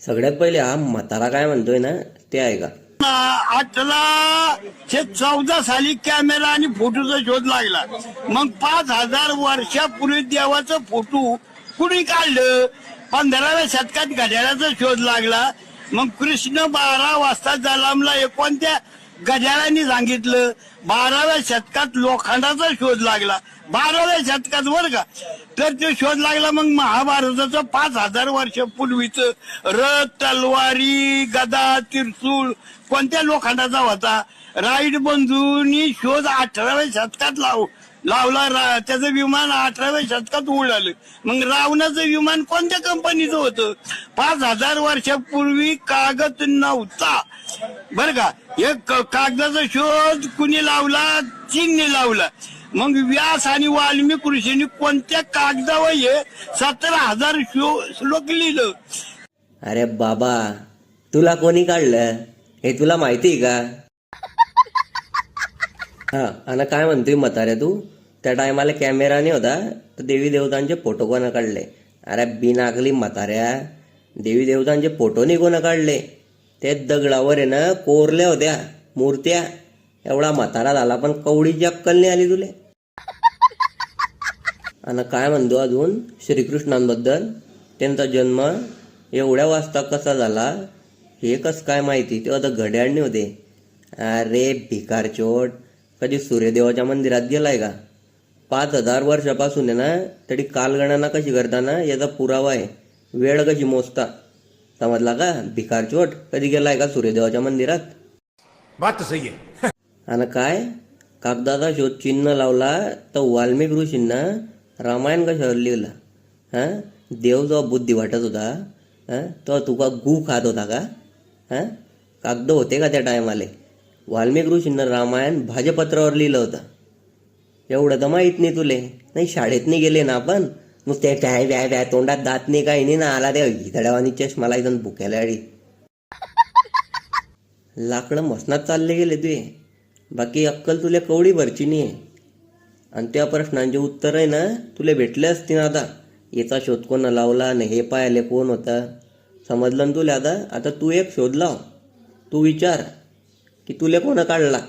सगळ्यात पहिले हा म्हातारा काय म्हणतोय ना ते ऐका. 1814 साली कॅमेरा आणि फोटोचा शोध लागला. मग 5000 वर्षापूर्वी देवाचा फोटो कुणी काढलं? 15व्या शतकात घड्याळाचा शोध लागला. मग कृष्ण 12 वाजता जन्मला हे कोणत्या घड्याळाने सांगितलं? 12व्या शतकात लोखंडाचा शोध लागला. 12व्या शतकात बर का. तर तो शोध लागला. मग महाभारताचं 5000 वर्षापूर्वीच रथ, तलवारी, गदा, त्रिशूळ कोणत्या लोखंडाचा होता? राईट बंधूंनी शोध 18व्या शतकात लावला. त्याचं विमान 18व्या शतकात उडालं. मग रावणाचं विमान कोणत्या कंपनीचं होतं? 5000 वर्षापूर्वी कागद नव्हता बर का. हे कागदाचा शोध कुणी लावला? चीनने लावला. मग व्यास आणि वाल्मिक ऋषींनी कोणत्या कागदावर हे 17,000 श्लोक लिहिलं? अरे बाबा, तुला कोणी काढलं हे तुला माहिती का? हा, आणि काय म्हणतोय म्हाताऱ्या तू? त्या टायमाला कॅमेरा नाही होता तर देवी देवतांचे फोटो कोणा काढले? अरे बिनाकली म्हाताऱ्या, देवी देवतांचे फोटो नाही कोणा काढले? ते दगडावर आहे ना कोरल्या होत्या मूर्त्या. एवढा म्हातारा झाला पण कवडीची अक्कल नाही आली तुले. आणि काय म्हणतो अजून श्रीकृष्णांबद्दल? त्यांचा जन्म एवढ्या वाजता कसा झाला हे कस काय माहिती? ते आता घड्याळणे होते. अरे भिकारचोट, कधी सूर्यदेवाच्या मंदिरात गेलाय का? 5000 वर्षापासून आहे ना, तरी कालगणना कशी करताना याचा पुरावा आहे. वेळ कशी मोजता समजला का? भिकारचोट, कधी गेलाय का सूर्यदेवाच्या मंदिरात? बात सही आहे. आणि काय कागदाचा शोध चिन्ह लावला तर वाल्मिक ऋषींना रामायण कशावर लिहिला? हा, देव जेव्हा बुद्धी वाटत होता तेव्हा तुका गू खात होता का? हा, कागद होते का त्या टायमाले? वाल्मिक ऋषींना रामायण भाजपत्रावर लिहिलं होतं. एवढं तर माहीत नाही तुले? नाही शाळेत नाही गेले ना आपण? नुसते व्याय व्याय व्याय, तोंडात दात नाही काही नाही ना, आला त्या हिदड्यावानी चष्माला इथून भुक्याला अडी लाकडं मसनात चालले गेले तुये. बाकी अक्कल तुला कवडी भरची नाही आहे. आणि त्या प्रश्नांचे उत्तर आहे ना तुला भेटले असते ना. आता याचा शोध कोण लावला न हे पाहिले कोण होता समजलं ना तुला? आता तू एक शोध लाव. तू विचार की तुला कोण काढला.